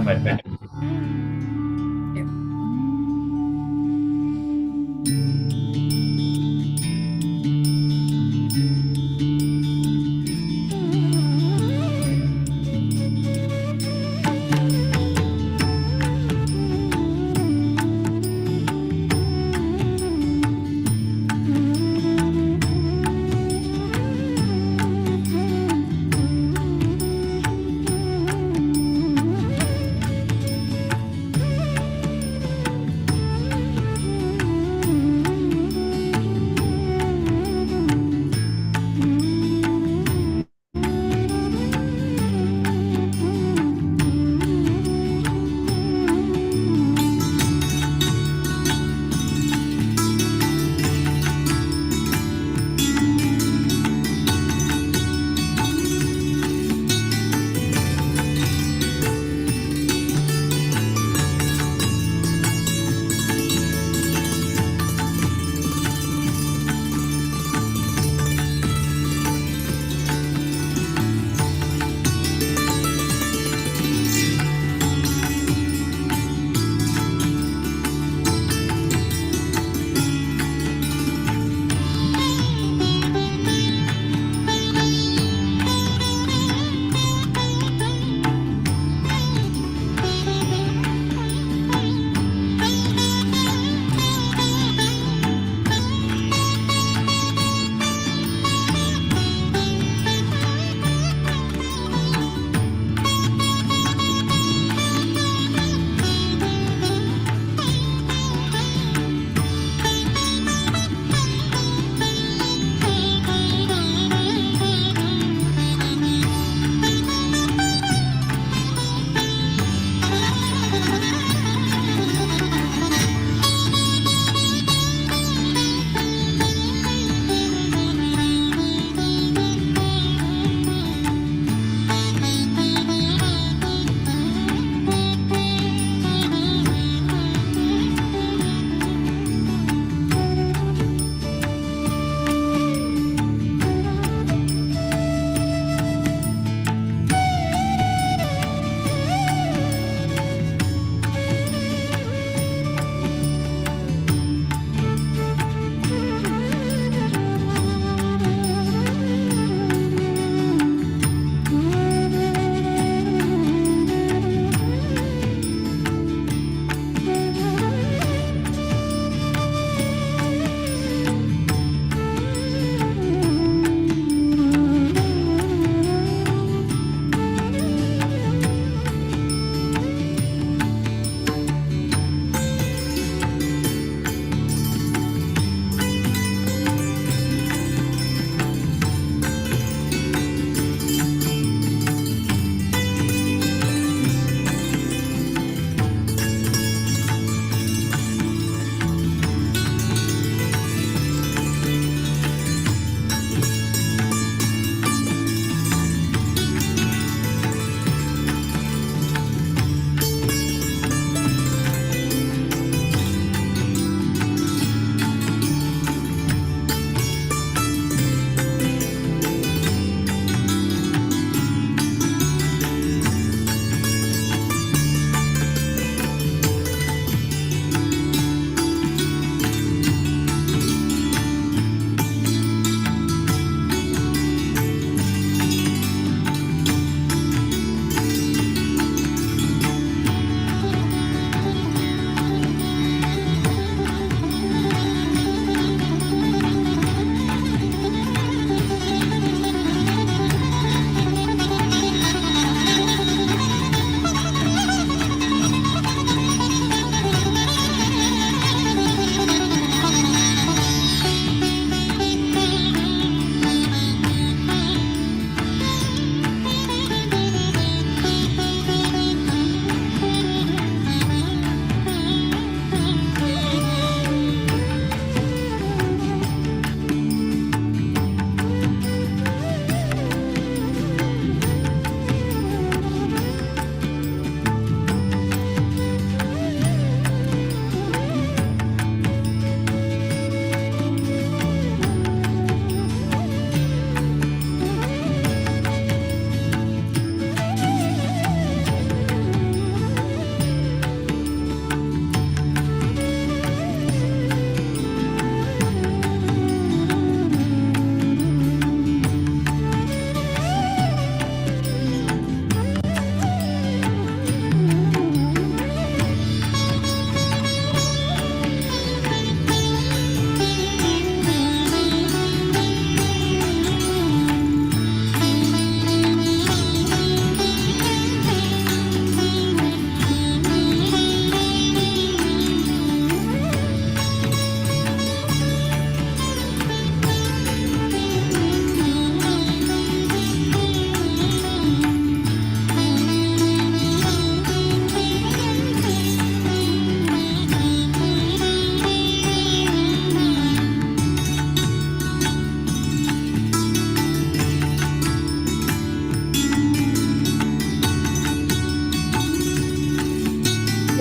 เหมือนเป็น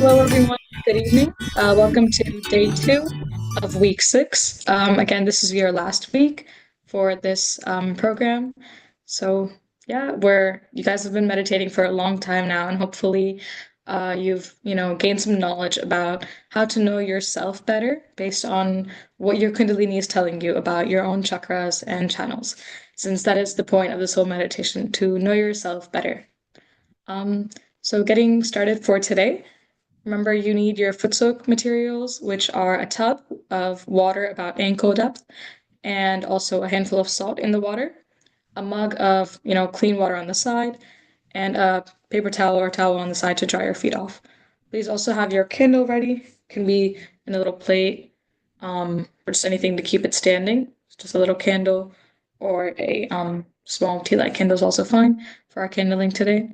Hello, everyone. Good evening. Welcome to day two of week six. Again, this is your last week for this program. So, yeah, you guys have been meditating for a long time now, and hopefully, you've gained some knowledge about how to know yourself better based on what your Kundalini is telling you about your own chakras and channels. Since that is the point of this whole meditation, to know yourself better. Um, so, getting started for today. Remember, you need your foot soak materials, which are a tub of water about ankle depth, and also a handful of salt in the water, a mug of, clean water on the side, and a paper towel or towel on the side to dry your feet off. Please also have your candle ready. Can be in a little plate, or just anything to keep it standing. Just a little candle or a small tea light candle is also fine for our candling today,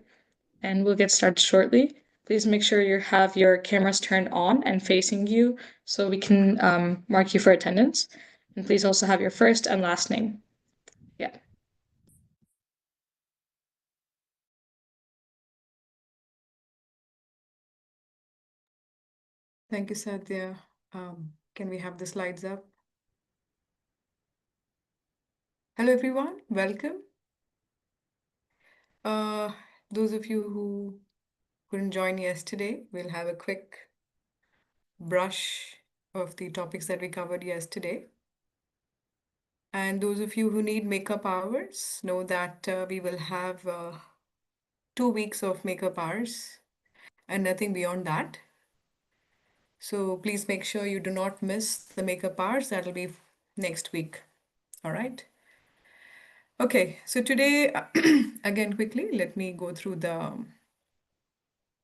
and we'll get started shortly. Please make sure you have your cameras turned on and facing you so we can mark you for attendance. And please also have your first and last name. Yeah. Thank you, Satya. Can we have the slides up? Hello, everyone. Welcome. Uh, those of you who couldn't join yesterday, we'll have a quick brush of the topics that we covered yesterday. And those of you who need makeup hours know that we will have 2 weeks of makeup hours and nothing beyond that. So please make sure you do not miss the makeup hours. That'll be next week. All right. Okay, so today, again, quickly, let me go through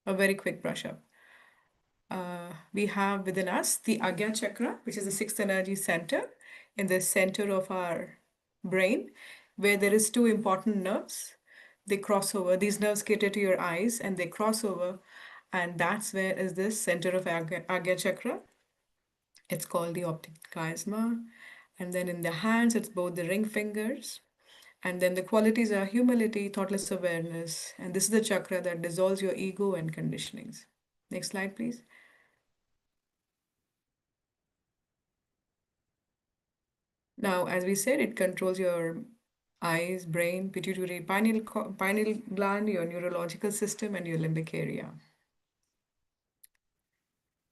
a very quick brush up. We have within us the Agya Chakra, which is the sixth energy center in the center of our brain, where there is two important nerves. They cross over. These nerves cater to your eyes and they cross over. And that's where is this center of Agya Chakra. It's called the optic chiasma. And then in the hands, it's both the ring fingers. And then the qualities are humility, thoughtless awareness. And this is the chakra that dissolves your ego and conditionings. Next slide, please. Now, as we said, it controls your eyes, brain, pituitary, pineal gland, your neurological system, and your limbic area.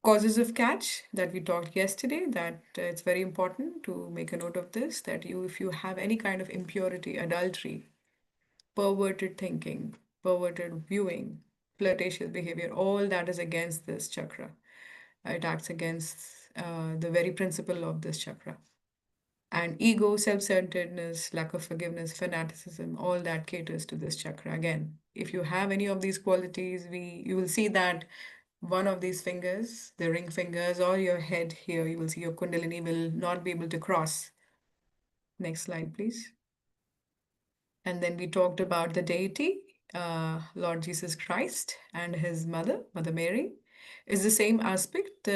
Causes of catch that we talked yesterday, that it's very important to make a note of this, that if you have any kind of impurity, adultery, perverted thinking, perverted viewing, flirtatious behavior, all that is against this chakra. It acts against the very principle of this chakra. And ego, self-centeredness, lack of forgiveness, fanaticism, all that caters to this chakra. Again, if you have any of these qualities, you will see that one of these fingers, the ring fingers, or your head here, you will see your kundalini will not be able to cross. Next slide, please. And then we talked about the deity, Lord Jesus Christ, and his mother, Mother Mary, is the same aspect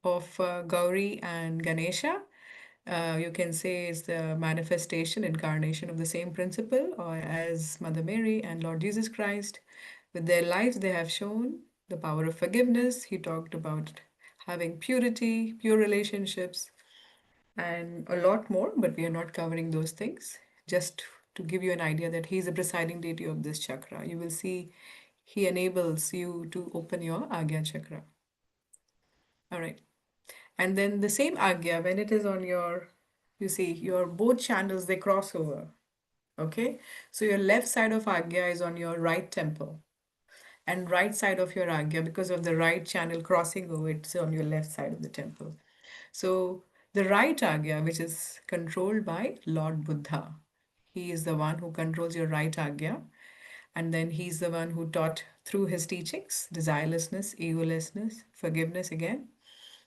of Gauri and Ganesha. You can say it's the manifestation, incarnation of the same principle, or as Mother Mary and Lord Jesus Christ. With their lives, they have shown the power of forgiveness. He talked about having purity, pure relationships, and a lot more, but we are not covering those things. Just to give you an idea that he's the presiding deity of this chakra. You will see he enables you to open your Agya chakra. All right. And then the same Agya, when it is on you see, your both channels, they cross over. Okay. So your left side of Agya is on your right temple. And right side of your Agya, because of the right channel crossing over, it's on your left side of the temple. So the right Agya, which is controlled by Lord Buddha, he is the one who controls your right Agya. And then he's the one who taught through his teachings desirelessness, egolessness, forgiveness again.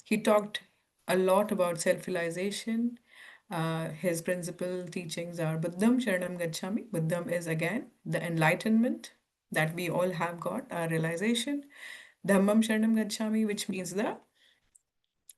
He talked a lot about self realization. His principal teachings are Buddham Sharanam Gacchami. Buddham is again the enlightenment that we all have got, our realization. Dhammam Sharanam Gacchami, which means the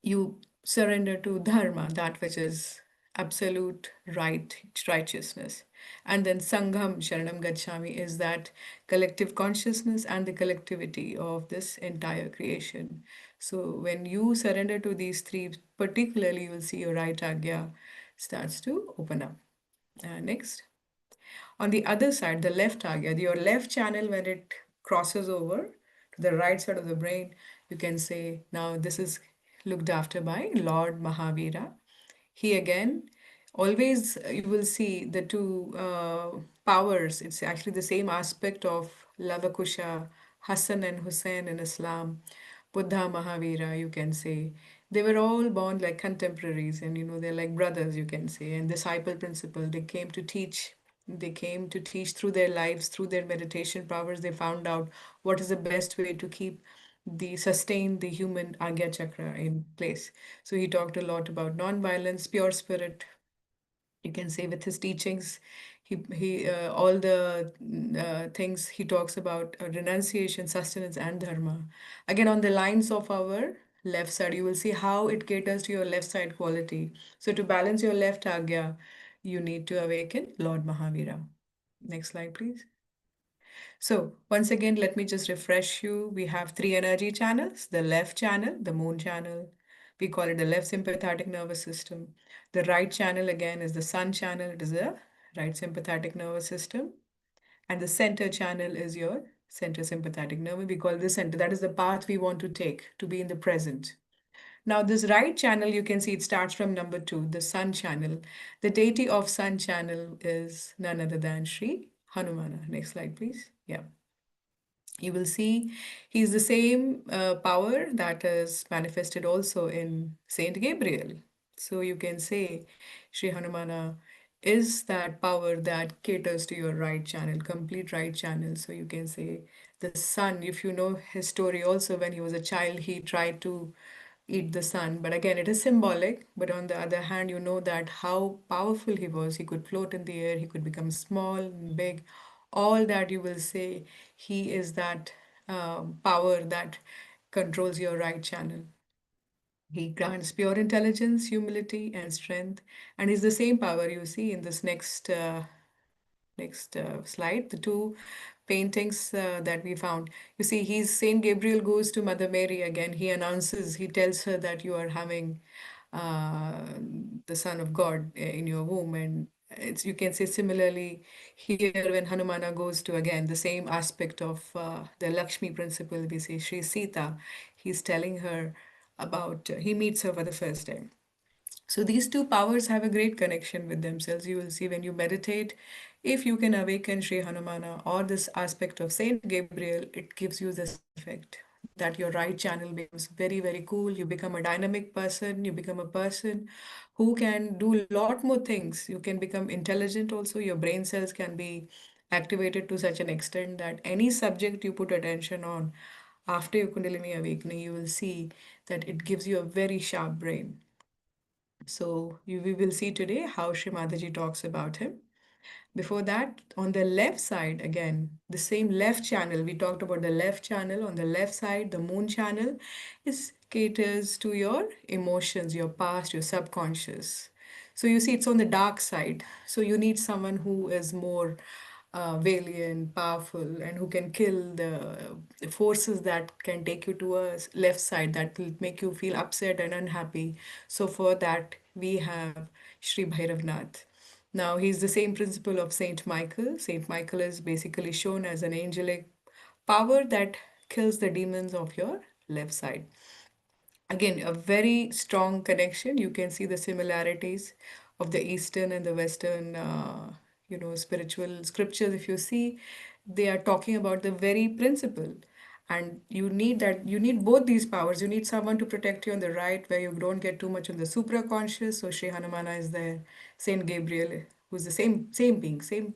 you surrender to dharma, that which is absolute righteousness. And then Sangham Sharanam Gacchami is that collective consciousness and the collectivity of this entire creation. So when you surrender to these three, particularly, you will see your right agya starts to open up. Next. On the other side, the left target, your left channel, when it crosses over to the right side of the brain, you can say, now this is looked after by Lord Mahavira. He again, always you will see the two powers. It's actually the same aspect of Lavakusha, Hassan and Hussein in Islam, Buddha, Mahavira, you can say. They were all born like contemporaries, and they're like brothers, you can say. And disciple principle, they came to teach. They came to teach through their lives, through their meditation powers. They found out what is the best way to keep sustain the human Agya Chakra in place. So he talked a lot about non-violence, pure spirit, you can say, with his teachings. He all the things he talks about, renunciation, sustenance, and dharma. Again, on the lines of our left side, you will see how it caters to your left side quality. So to balance your left agya, you need to awaken Lord Mahavira. Next slide, please. So once again, let me just refresh you. We have three energy channels: the left channel, the moon channel. We call it the left sympathetic nervous system. The right channel again is the sun channel. It is the right sympathetic nervous system. And the center channel is your center sympathetic nerve. We call this center. That is the path we want to take to be in the present. Now, this right channel, you can see it starts from number two, the sun channel. The deity of sun channel is none other than Sri Hanumana. Next slide, please. Yeah. You will see he's the same power that is manifested also in Saint Gabriel. So you can say Sri Hanumana is that power that caters to your right channel, complete right channel. So you can say the sun, if you know his story also, when he was a child, he tried to eat the sun. But again, it is symbolic. But on the other hand, you know that how powerful he was. He could float in the air, he could become small and big. All that you will say, he is that power that controls your right channel. He grants pure intelligence, humility, and strength. And is the same power you see in this next slide, the two paintings that we found. You see, he's Saint Gabriel goes to Mother Mary again. He announces, he tells her that you are having uh, the Son of God in your womb, and it's, you can say, similarly here when Hanumana goes to again the same aspect of the Lakshmi principle. We say Sri Sita. He's telling her about he meets her for the first time. So these two powers have a great connection with themselves. You will see when you meditate, if you can awaken Sri Hanumana or this aspect of Saint Gabriel, it gives you this effect that your right channel becomes very, very cool. You become a dynamic person. You become a person who can do a lot more things. You can become intelligent also. Your brain cells can be activated to such an extent that any subject you put attention on after your Kundalini awakening, you will see that it gives you a very sharp brain. So we will see today how Sri Mataji talks about him. Before that, on the left side, again, the same left channel, we talked about the left channel. On the left side, the moon channel is caters to your emotions, your past, your subconscious. So you see, it's on the dark side. So you need someone who is more valiant, powerful, and who can kill the forces that can take you to a left side that will make you feel upset and unhappy. So for that, we have Sri Bhairavnath. Now, he's the same principle of Saint Michael. Saint Michael is basically shown as an angelic power that kills the demons of your left side. Again, a very strong connection. You can see the similarities of the Eastern and the Western, spiritual scriptures. If you see, they are talking about the very principle. And you need that, you need both these powers. You need someone to protect you on the right, where you don't get too much on the supraconscious. So Sri Hanumana is there, Saint Gabriel, who's the same being, same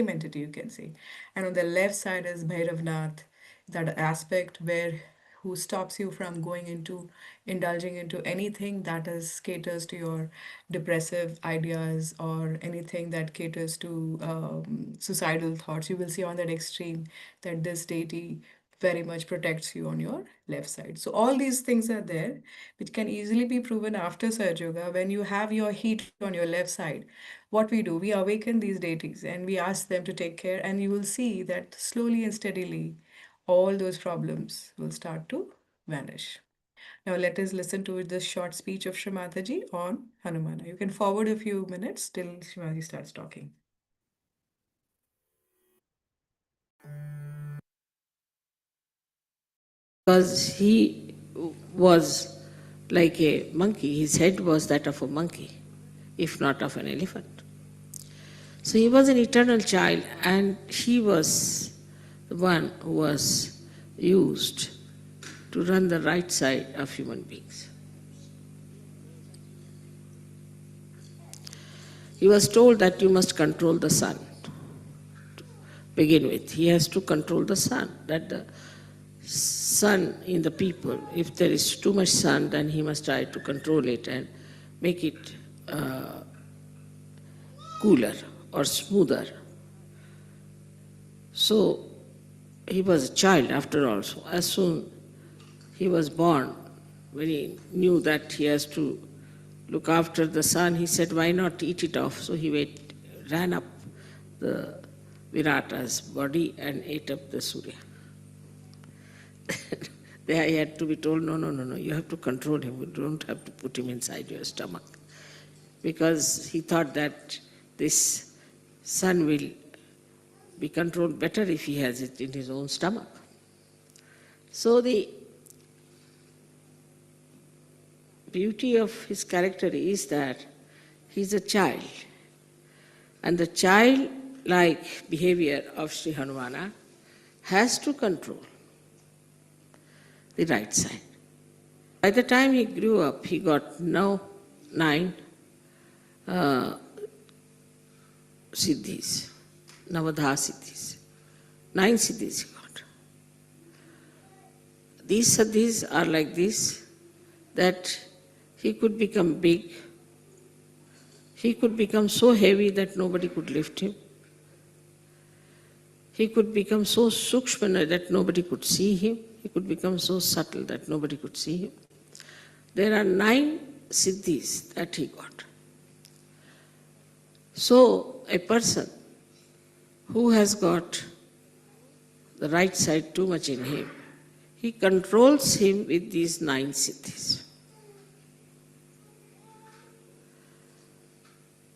entity, you can say. And on the left side is Bhairavnath, that aspect where who stops you from going into indulging into anything that is caters to your depressive ideas or anything that caters to suicidal thoughts. You will see on that extreme that this deity very much protects you on your left side. So all these things are there, which can easily be proven after Sahaja Yoga. When you have your heat on your left side, what we do, we awaken these deities and we ask them to take care, and you will see that slowly and steadily, all those problems will start to vanish. Now let us listen to this short speech of Shrimataji on Hanumana. You can forward a few minutes till Shrimaji starts talking. Because he was like a monkey, his head was that of a monkey, if not of an elephant. So he was an eternal child, and he was the one who was used to run the right side of human beings. He was told that you must control the sun. To begin with, he has to control the sun, that the sun in the people, if there is too much sun, then he must try to control it and make it cooler or smoother. So he was a child after all. So as soon he was born, when he knew that he has to look after the sun, he said, why not eat it off? So he ran up the Virata's body and ate up the Surya. There he had to be told, no, you have to control him. You don't have to put him inside your stomach. Because he thought that this sun will be controlled better if he has it in his own stomach. So the beauty of his character is that he's a child. And the child-like behavior of Sri Hanumana has to control the right side. By the time he grew up, he got now 9 siddhis, Navadha siddhis. 9 siddhis he got. These siddhis are like this, that he could become big, he could become so heavy that nobody could lift him. He could become so sukshmana that nobody could see him. He could become so subtle that nobody could see him. There are 9 siddhis that he got. So a person who has got the right side too much in him, he controls him with these 9 siddhis.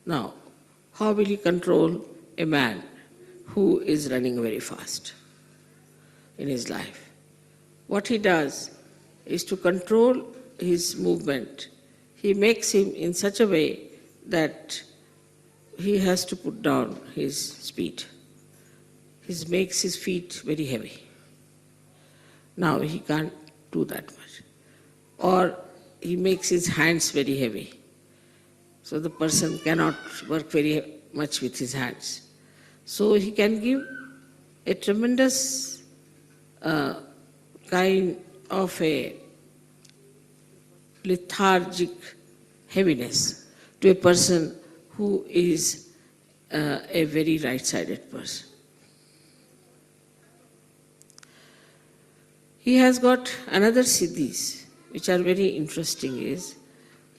Now, how will he control a man who is running very fast in his life? What he does is to control his movement. He makes him in such a way that he has to put down his speed. He makes his feet very heavy. Now he can't do that much. Or he makes his hands very heavy. So the person cannot work very much with his hands. So he can give a tremendous kind of a lethargic heaviness to a person who is a very right-sided person. He has got another siddhis, which are very interesting, is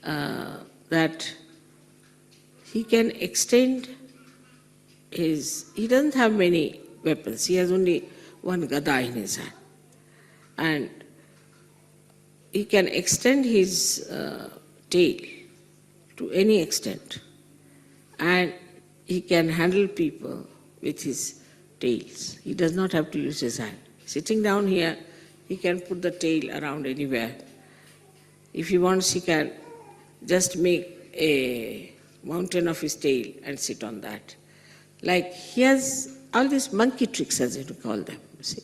that he can extend he doesn't have many weapons. He has only one gada in his hand. And he can extend his tail to any extent. And he can handle people with his tails. He does not have to use his hand. Sitting down here, he can put the tail around anywhere. If he wants, he can just make a mountain of his tail and sit on that. Like he has all these monkey tricks, as you call them, you see.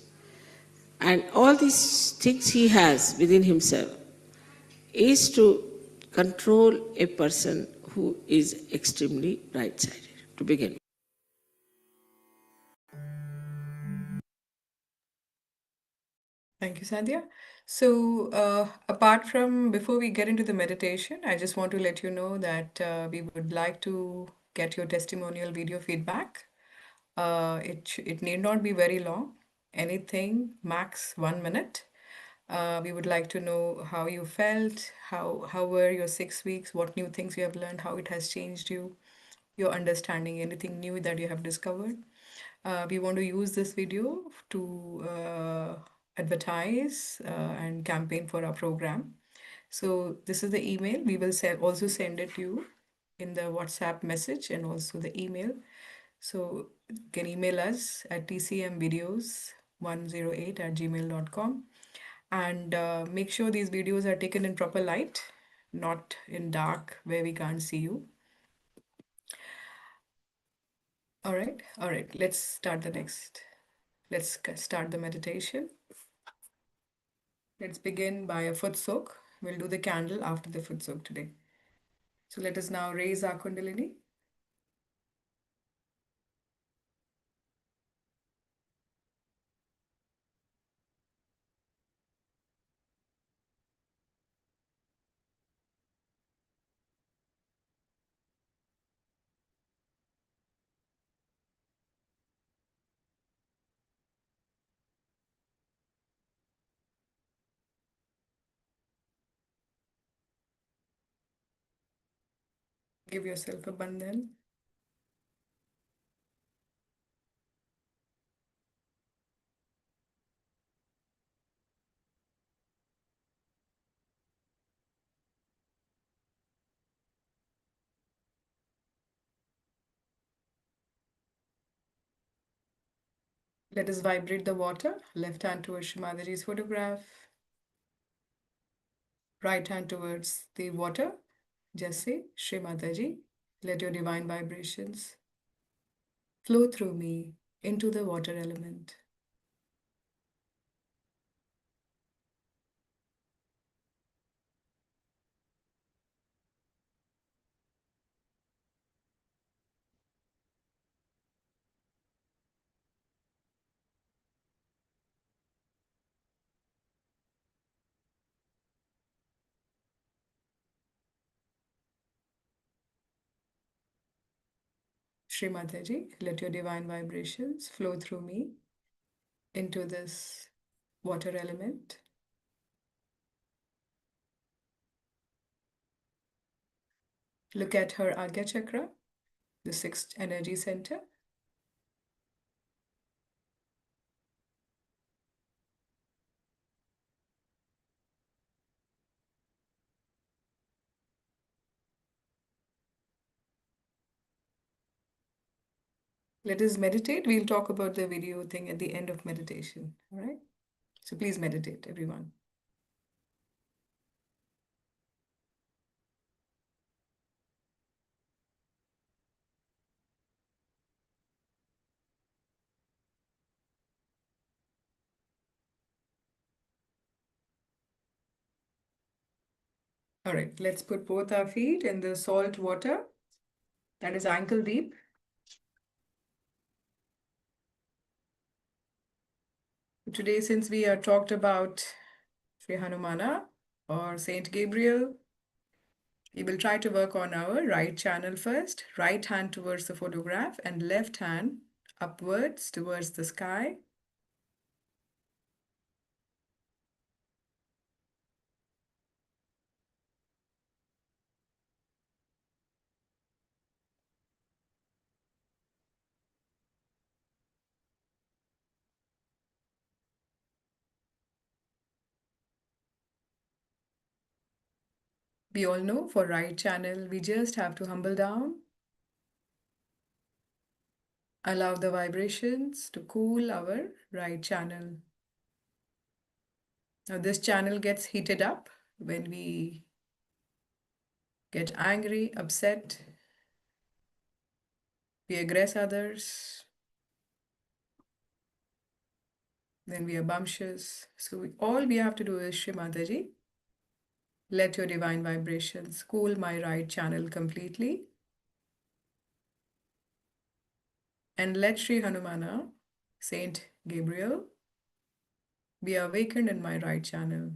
And all these things he has within himself is to control a person who is extremely right-sided, to begin with. Thank you, Sandhya. So, apart from before we get into the meditation, I just want to let you know that we would like to get your testimonial video feedback. It need not be very long. anything, max 1 minute. We would like to know how you felt, how were your 6 weeks, what new things you have learned, how it has changed you, your understanding, anything new that you have discovered. We want to use this video to advertise and campaign for our program. So this is the email. We will also send it to you in the WhatsApp message and also the email. So you can email us at tcmvideos108@gmail.com, and make sure these videos are taken in proper light, not in dark where we can't see you. All right, let's start the next. Let's start the meditation. Let's begin by a foot soak. We'll do the candle after the foot soak today. So let us now raise our Kundalini. Give yourself a bandhan. Let us vibrate the water. Left hand towards Shrimadaji's photograph. Right hand towards the water. Just say, Shri Mataji, let your divine vibrations flow through me into the water element. Shri Mataji, let your divine vibrations flow through me into this water element. Look at her Agya Chakra, the sixth energy center. Let us meditate. We'll talk about the video thing at the end of meditation. All right? So please meditate, everyone. All right, let's put both our feet in the salt water that is ankle deep. Today, since we are talked about Sri Hanumana or Saint Gabriel, we will try to work on our right channel first. Right hand towards the photograph and left hand upwards towards the sky. We all know for right channel, we just have to humble down, allow the vibrations to cool our right channel. Now this channel gets heated up when we get angry, upset, we aggress others, then we are bumptious. So all we have to do is, Shri Mataji, let your divine vibrations cool my right channel completely. And let Sri Hanumana, Saint Gabriel, be awakened in my right channel.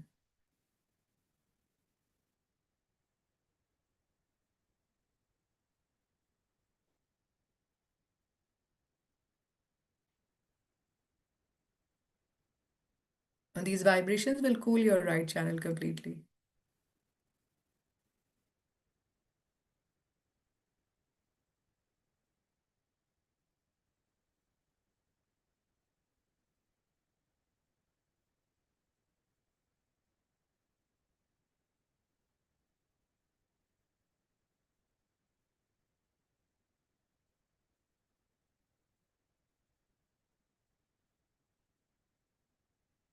And these vibrations will cool your right channel completely.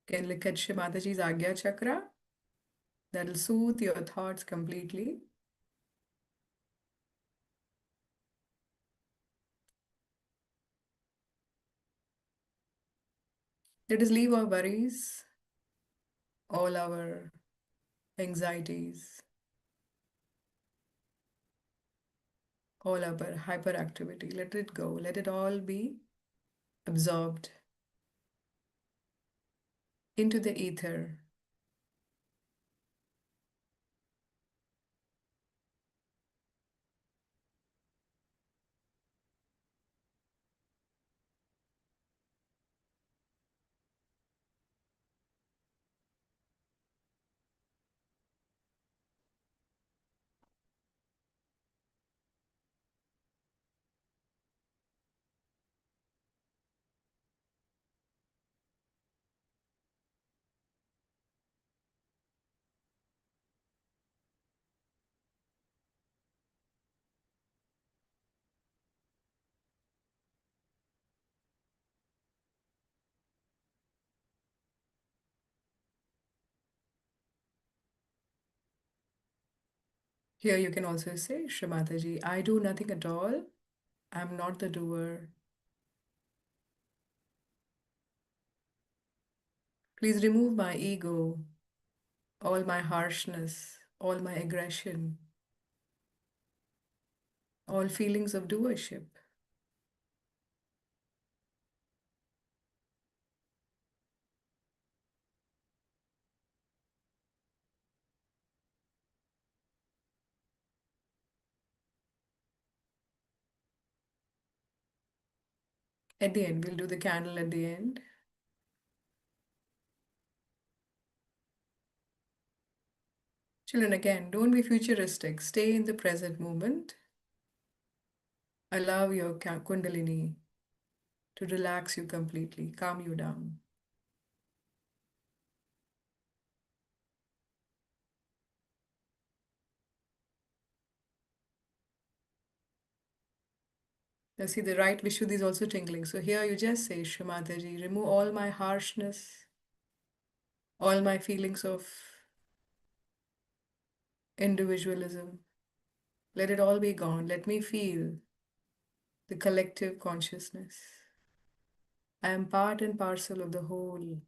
Can look at Shimataji's Agya Chakra. That'll soothe your thoughts completely. Let us leave our worries, all our anxieties, all our hyperactivity. Let it go. Let it all be absorbed into the ether. Here you can also say, Shrimataji, I do nothing at all. I'm not the doer. Please remove my ego, all my harshness, all my aggression, all feelings of doership. At the end, we'll do the candle at the end. Children, again, don't be futuristic. Stay in the present moment. Allow your Kundalini to relax you completely, calm you down. Now see the right Vishuddhi is also tingling. So here you just say, Shrimataji, remove all my harshness, all my feelings of individualism. Let it all be gone. Let me feel the collective consciousness. I am part and parcel of the whole.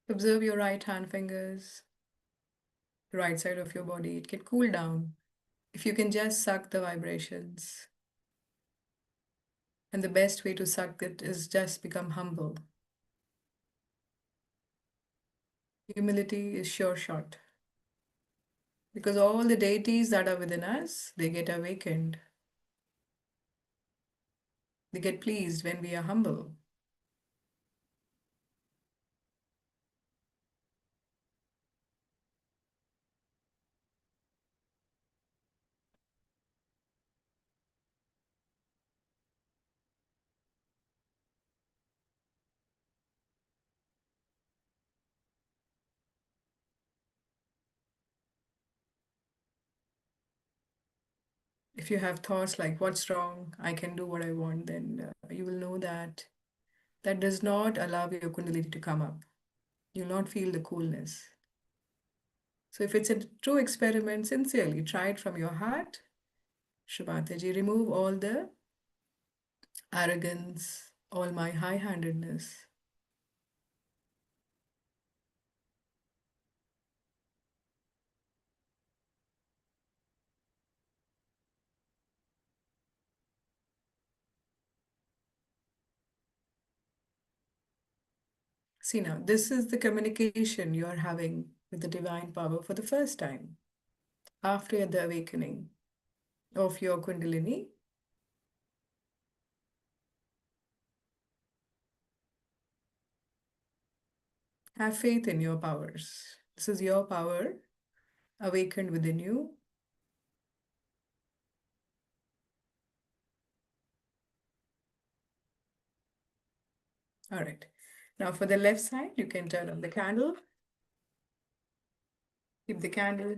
Observe your right hand fingers, the right side of your body. It can cool down if you can just suck the vibrations. And the best way to suck it is just become humble. Humility is sure shot. Because all the deities that are within us, they get awakened. They get pleased when we are humble. If you have thoughts like, what's wrong? I can do what I want, then you will know that that does not allow your Kundalini to come up. You'll not feel the coolness. So if it's a true experiment, sincerely try it from your heart. Shubhataji, remove all the arrogance, all my high handedness. See now, this is the communication you are having with the divine power for the first time after the awakening of your Kundalini. Have faith in your powers. This is your power awakened within you. All right. Now for the left side, you can turn on the candle. Keep the candle.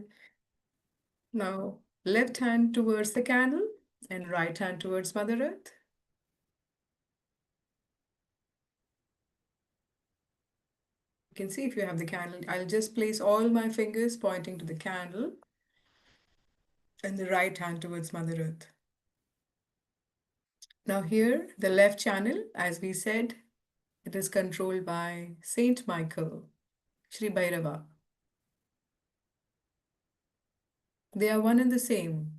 Now, left hand towards the candle and right hand towards Mother Earth. You can see if you have the candle. I'll just place all my fingers pointing to the candle and the right hand towards Mother Earth. Now here, the left channel, as we said, it is controlled by Saint Michael, Sri Bhairava. They are one and the same.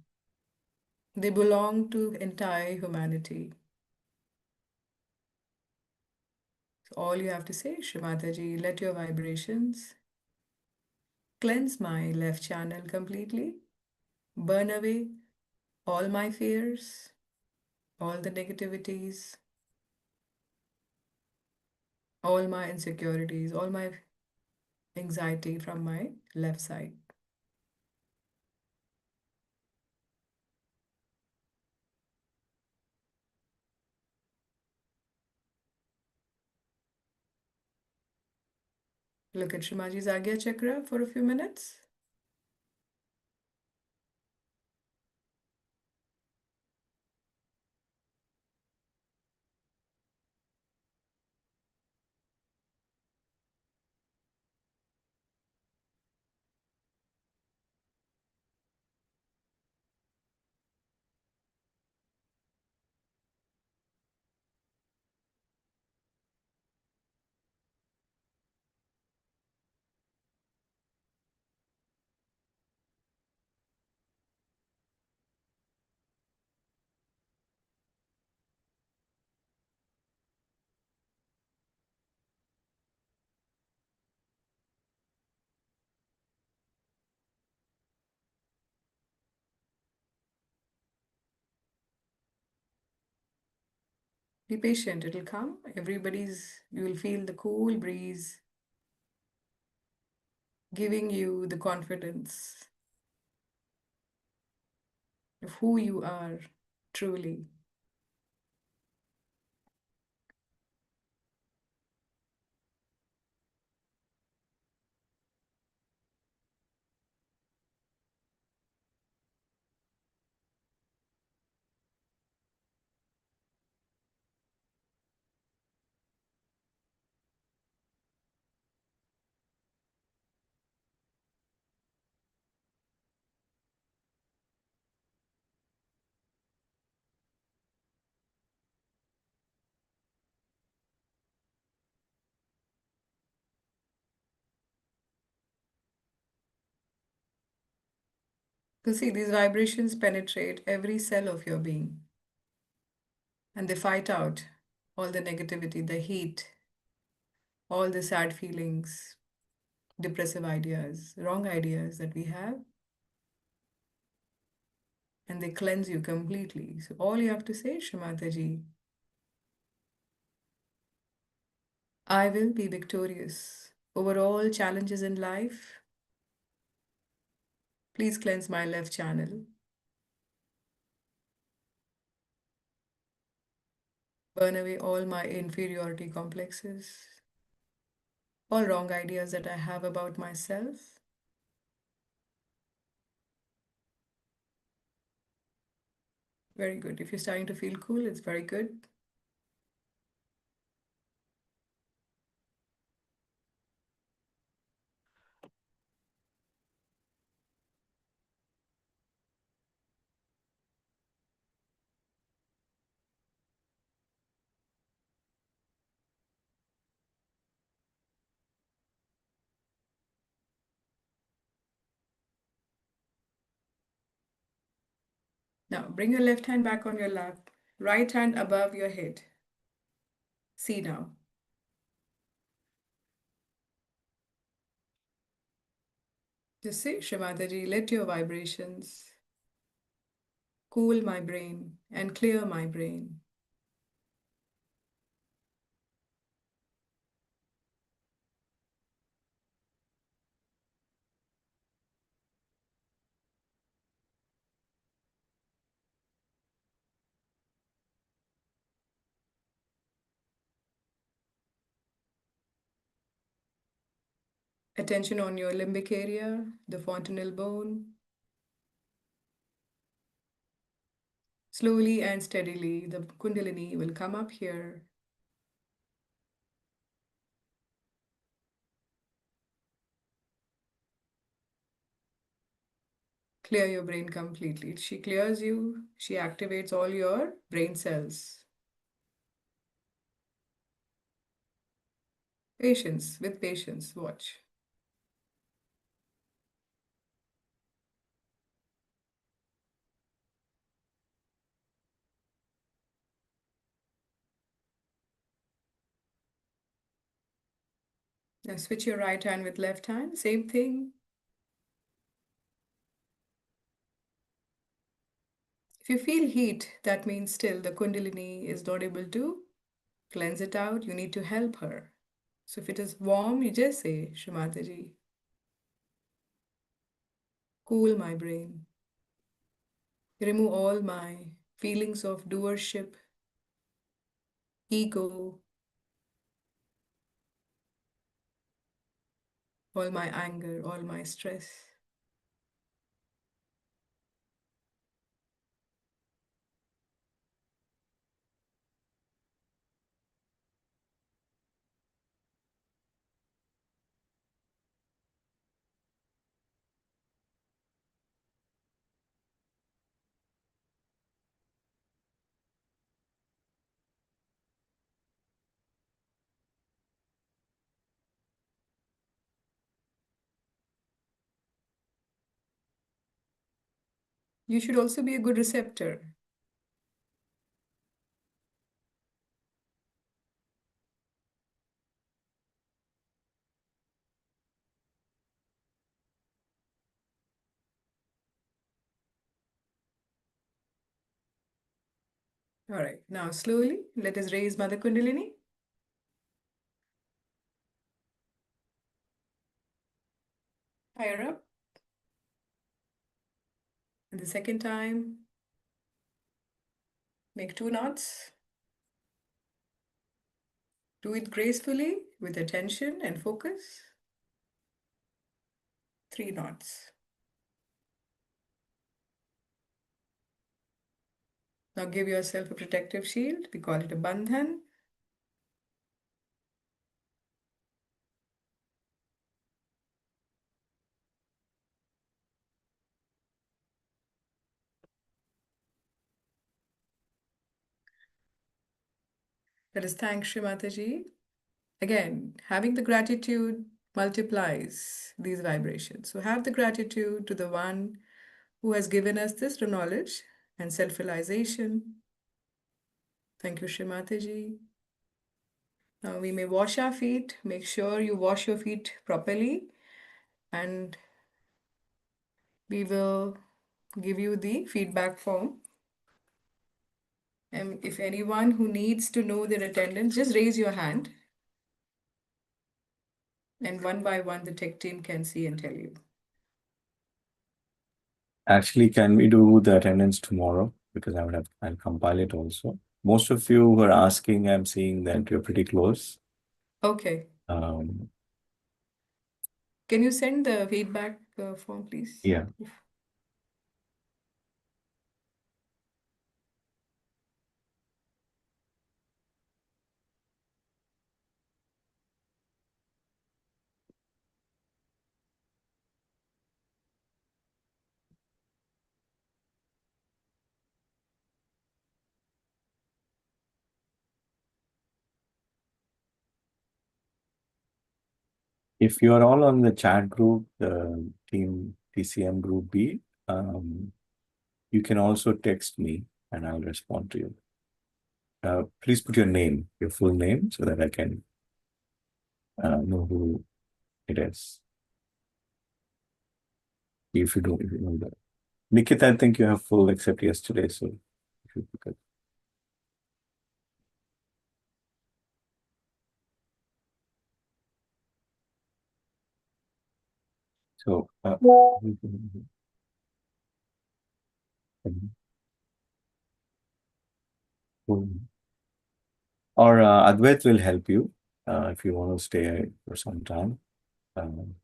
They belong to entire humanity. So all you have to say, Shri Mataji, let your vibrations cleanse my left channel completely, burn away all my fears, all the negativities, all my insecurities, all my anxiety from my left side. Look at Shimaji's Agya Chakra for a few minutes. Be patient, it'll come. You will feel the cool breeze giving you the confidence of who you are truly. You see, these vibrations penetrate every cell of your being and they fight out all the negativity, the heat, all the sad feelings, depressive ideas, wrong ideas that we have, and they cleanse you completely. So all you have to say, Shrimataji, I will be victorious over all challenges in life. Please cleanse my left channel. Burn away all my inferiority complexes, all wrong ideas that I have about myself. Very good. If you're starting to feel cool, it's very good. Now bring your left hand back on your lap, right hand above your head. See now. Just say, Shimataji, let your vibrations cool my brain and clear my brain. Attention on your limbic area, the fontanel bone. Slowly and steadily, the Kundalini will come up here. Clear your brain completely. She clears you, she activates all your brain cells. Patience, with patience, watch. Now switch your right hand with left hand, same thing. If you feel heat, that means still the Kundalini is not able to cleanse it out. You need to help her. So if it is warm, you just say, Shrimataji, cool my brain. Remove all my feelings of doership, ego, all my anger, all my stress. You should also be a good receptor. All right, now slowly let us raise Mother Kundalini. Higher up. And the second time, make 2 knots. Do it gracefully with attention and focus. 3 knots. Now give yourself a protective shield. We call it a bandhan. Let us thank Shri Mataji. Again, having the gratitude multiplies these vibrations. So have the gratitude to the one who has given us this knowledge and self-realization. Thank you, Shri Mataji. Now we may wash our feet. Make sure you wash your feet properly, and we will give you the feedback form. And if anyone who needs to know their attendance, just raise your hand. And one by one, the tech team can see and tell you. Actually, can we do the attendance tomorrow? Because I'll compile it also. Most of you who are asking, I'm seeing that you're pretty close. Okay. Can you send the feedback form, please? Yeah. If you are all on the chat group, the team TCM group B, You can also text me and I'll respond to you. Please put your name, your full name, so that I can know who it is. If you don't, if you know that. Nikita, I think you have full except yesterday, so if you could. So, or Advait will help you if you want to stay for some time. Um,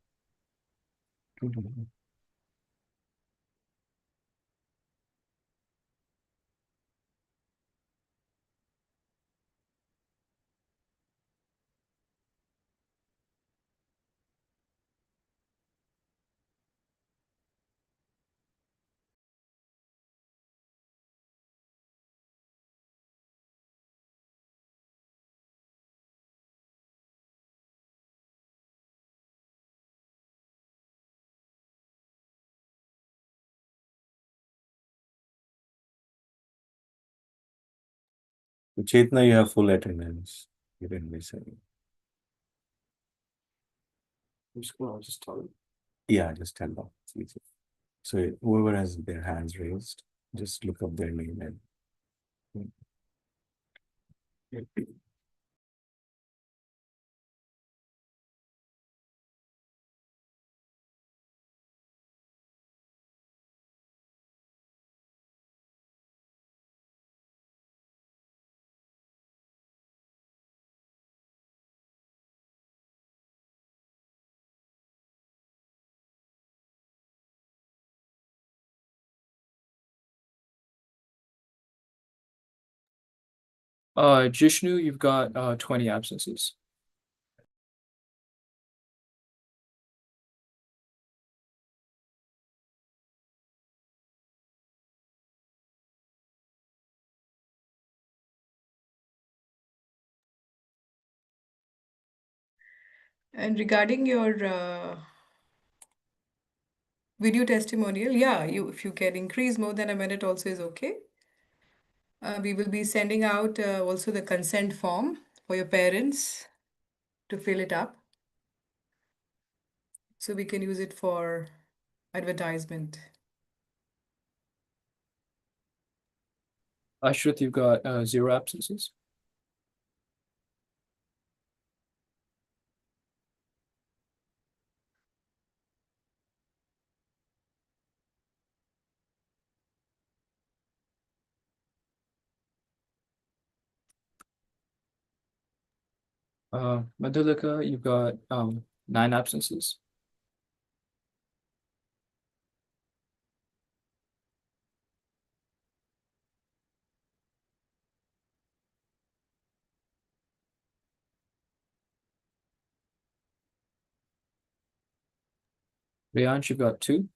Chetna, you have full attendance. You didn't miss any. Just tell them. Yeah, just tell them. It's easy. So whoever has their hands raised, just look up their name and. Jishnu, you've got 20 absences. And regarding your video testimonial, yeah, if you can increase more than a minute also is okay. We will be sending out also the consent form for your parents to fill it up. So we can use it for advertisement. Ashrit, you've got 0 absences. Madhulika, you've got 9 absences. Riyansh, you've got 2.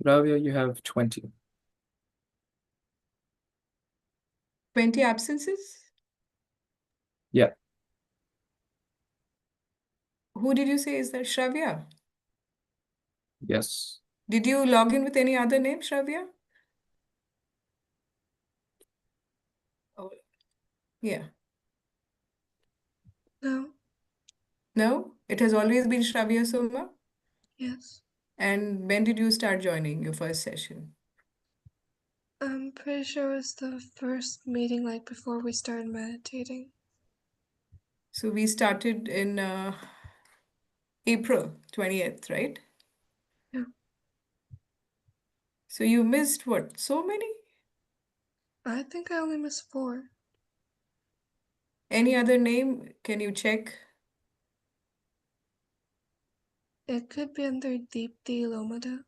Ravya, you have 20. 20 absences? Yeah. Who did you say is that? Shravya? Yes. Did you log in with any other name, Shravya? Oh, yeah. No, No? It has always been Shravya Soma? yes. And when did you start joining your first session? I'm pretty sure it was the first meeting, like before we started meditating. So we started in April 20th, right? Yeah. So you missed what? So many? I think I only missed 4. Any other name? Can you check? It could be under Deepti Lomada.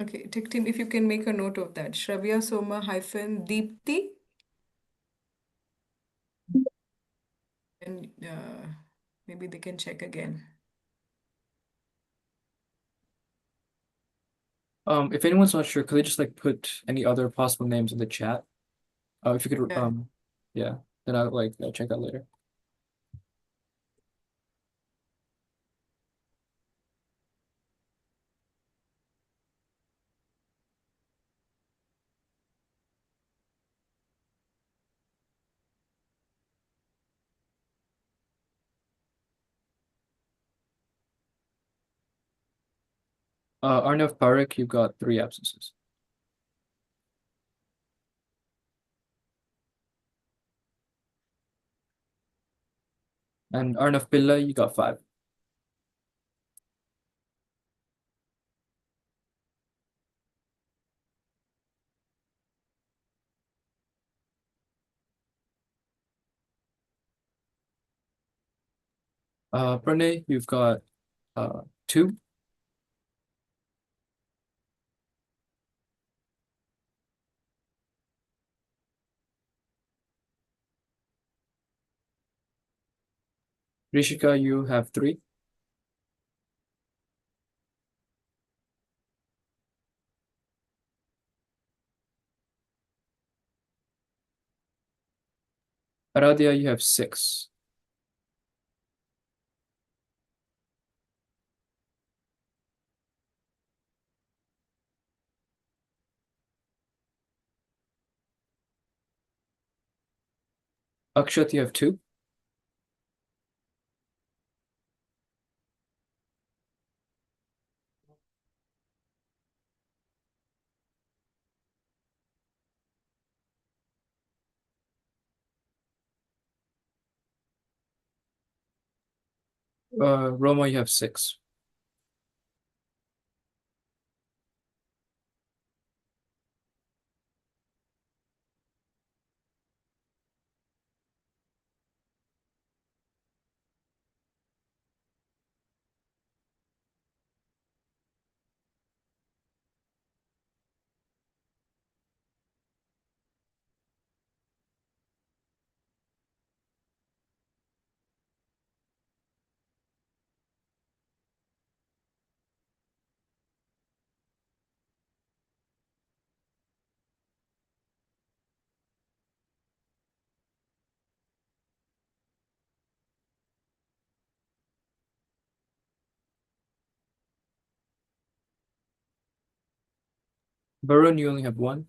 Okay, Tiktim, if you can make a note of that. Shravya Soma hyphen Deepti. And maybe they can check again. If anyone's not sure, could they just like put any other possible names in the chat? If you could, Yeah. yeah, then I'll check out later. Arnav Parekh, you've got 3 absences. And Arnav Pillai, you got 5. Pranay, you've got 2. Rishika, you have 3. Aradhya, you have 6. Akshat, you have 2. Roma, you have 6. Varun, you only have 1.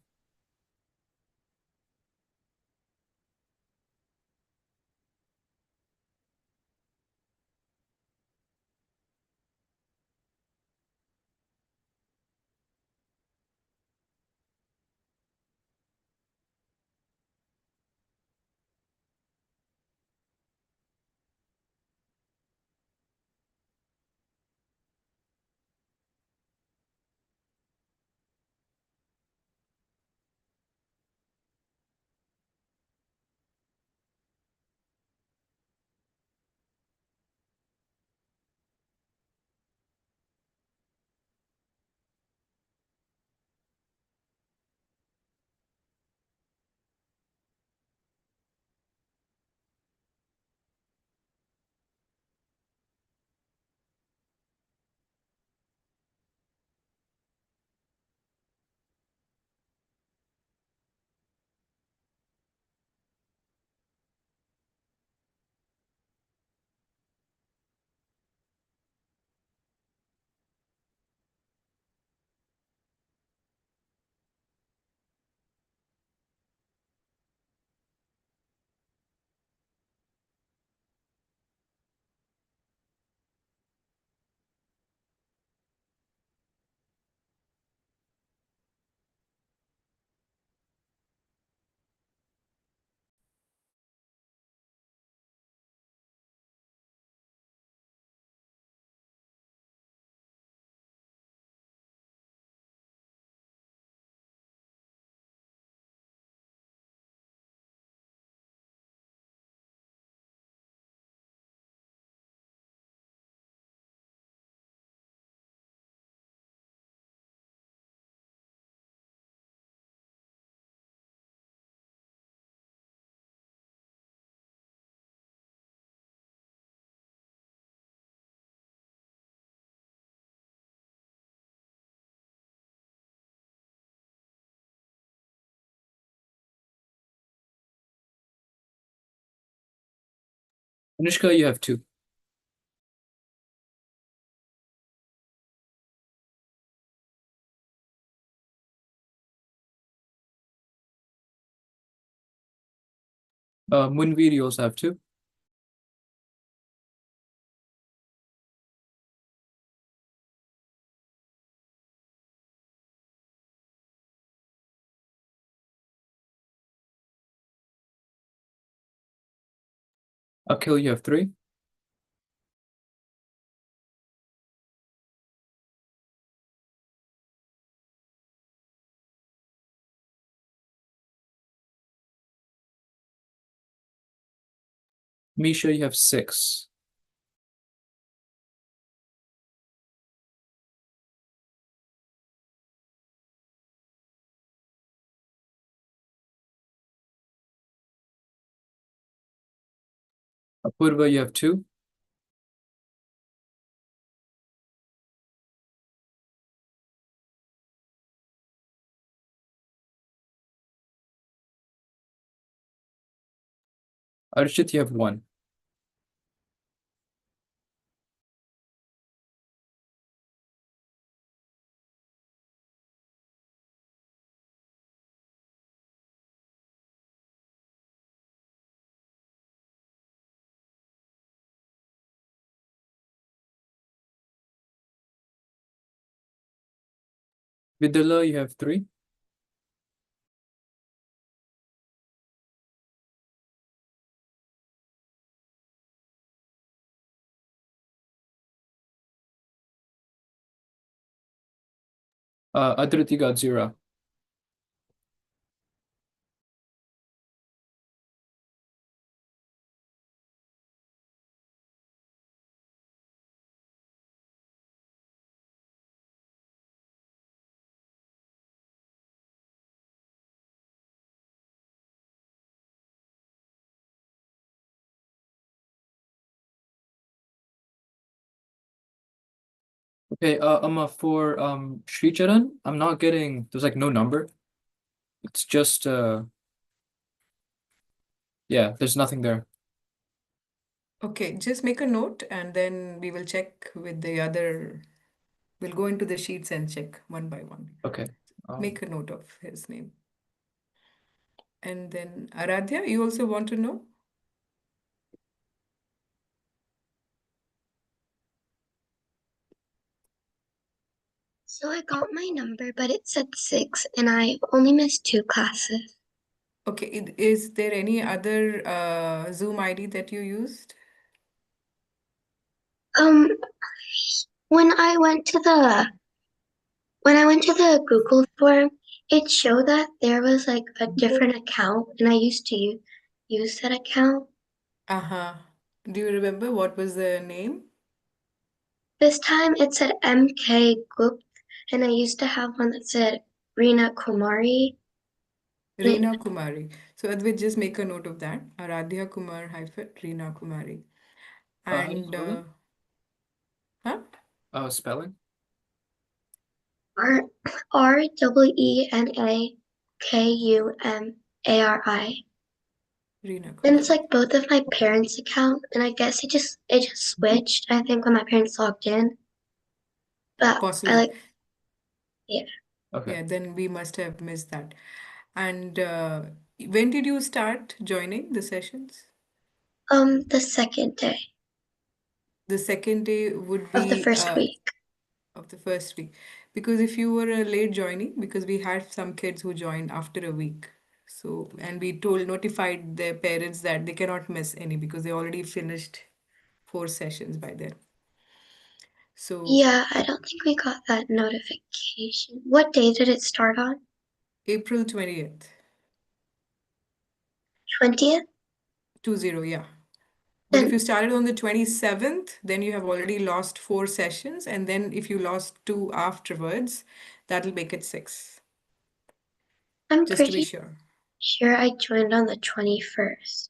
Anushka, you have 2. Moonveer, you also have 2. Akhil, you have 3. Misha, you have 6. Apurva, you have 2. Archit, you have 1. Vidula, you have 3. Adriti got 0. Okay, for Sricharan, I'm not getting, there's like no number. It's just yeah, there's nothing there. Okay, just make a note and then we will check with the other. We'll go into the sheets and check one by one. Okay. Make a note of his name. And then Aradhya, you also want to know? So I got my number, but it said 6, and I only missed 2 classes. Okay, is there any other Zoom ID that you used? Um, when I went to the Google form, it showed that there was like a different account, and I used to use that account. Uh-huh. Do you remember what was the name? This time it said MK Gupta, and I used to have one that said Reena Kumari. Reena Kumari. So Advait, just make a note of that. Aradhya Kumar hyphen Reena Kumari. How do you And spell it? Spelling? REENAKUMARI. Reena And it's Kumari. like both of my parents' account, and I guess it just switched, I think, when my parents logged in. But I Possibly. like, yeah. Okay. Yeah, then we must have missed that. And when did you start joining the sessions? The second day The second day would of the be first week. of the first week. Because if you were a late joining, because we had some kids who joined after a week. So, and we notified their parents that they cannot miss any because they already finished 4 sessions by then. So, Yeah, I don't think we got that notification. What day did it start on? April 20th, 20th? 20, yeah. But if Then you started on the 27th, then you have already lost 4 sessions. And then if you lost 2 afterwards, that'll make it 6, I'm just to be pretty sure. sure I joined on the 21st.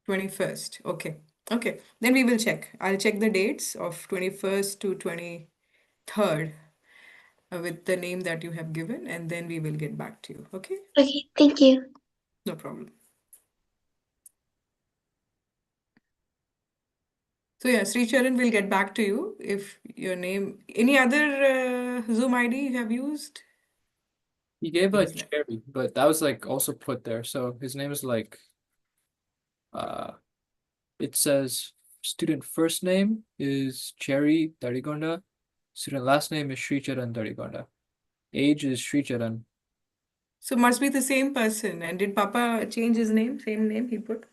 21st. Okay. Okay. Then we will check. I'll check the dates of 21st to 23rd with the name that you have given, and then we will get back to you. Okay? Okay, thank you. No problem. So yeah, Sri Charan will get back to you if your name. Any other Zoom ID you have used? He gave a He's like, cherry, but that was like also put there. So his name is like uh it says student first name is Cherry Tarigonda. Student last name is Sri Charan Tarigonda. Age is Sri Charan. so must be the same person. And did Papa change his name? Same name he put?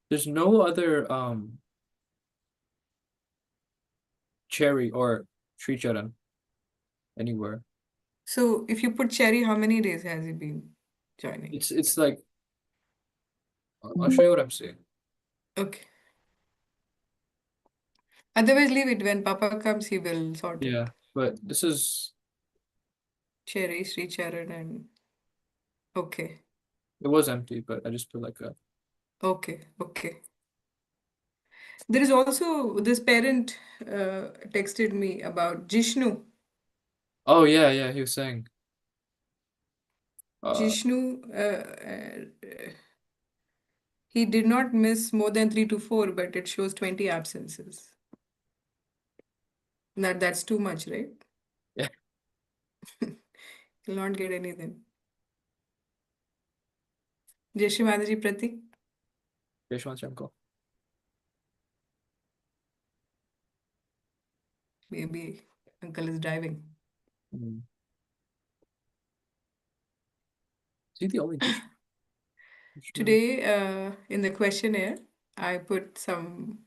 There's no other Cherry or Sri Charan anywhere. So if you put Cherry, how many days has he been joining? It's like I'll show you what I'm saying. Okay. Otherwise, leave it. When Papa comes, he will sort it. Yeah, but this is Cherry, Sri Charan, and okay. it was empty, but I just put like a Okay, okay. There is also this parent texted me about Jishnu. oh yeah, he was saying Jishnu, he did not miss more than 3 to 4, but it shows 20 absences. That's too much, right? yeah, He'll not get anything. Jai Shri Mataji Pratik. Yashwant Shamko. Maybe uncle is driving. Mm. Is he the only Jishnu? Today, in the questionnaire, I put some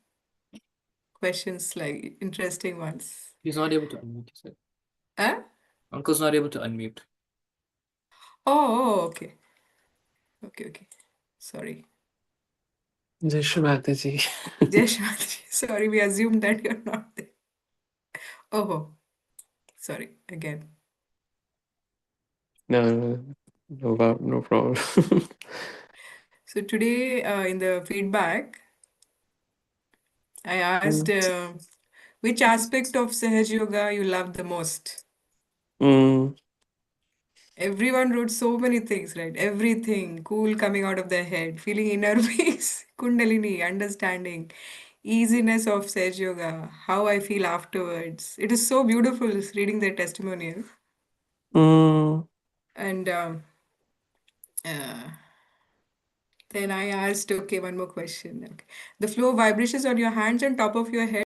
questions like interesting ones. He's not able to unmute, he said. Huh? Uncle's not able to unmute. Oh, okay. Okay. Sorry. Jai Shri Mataji. Jai Shri Mataji. Sorry, we assumed that you're not there. Oh, sorry again. No problem. So today, in the feedback, I asked which aspect of Sahaj Yoga you love the most. Mm, Everyone wrote so many things, right? Everything cool coming out of their head, feeling inner peace, Kundalini, understanding, easiness of Sahaj Yoga, how I feel afterwards. It is so beautiful reading their testimonial. mm. And uh, then I asked, okay, one more question. Okay. The flow vibrations on your hands and top of your head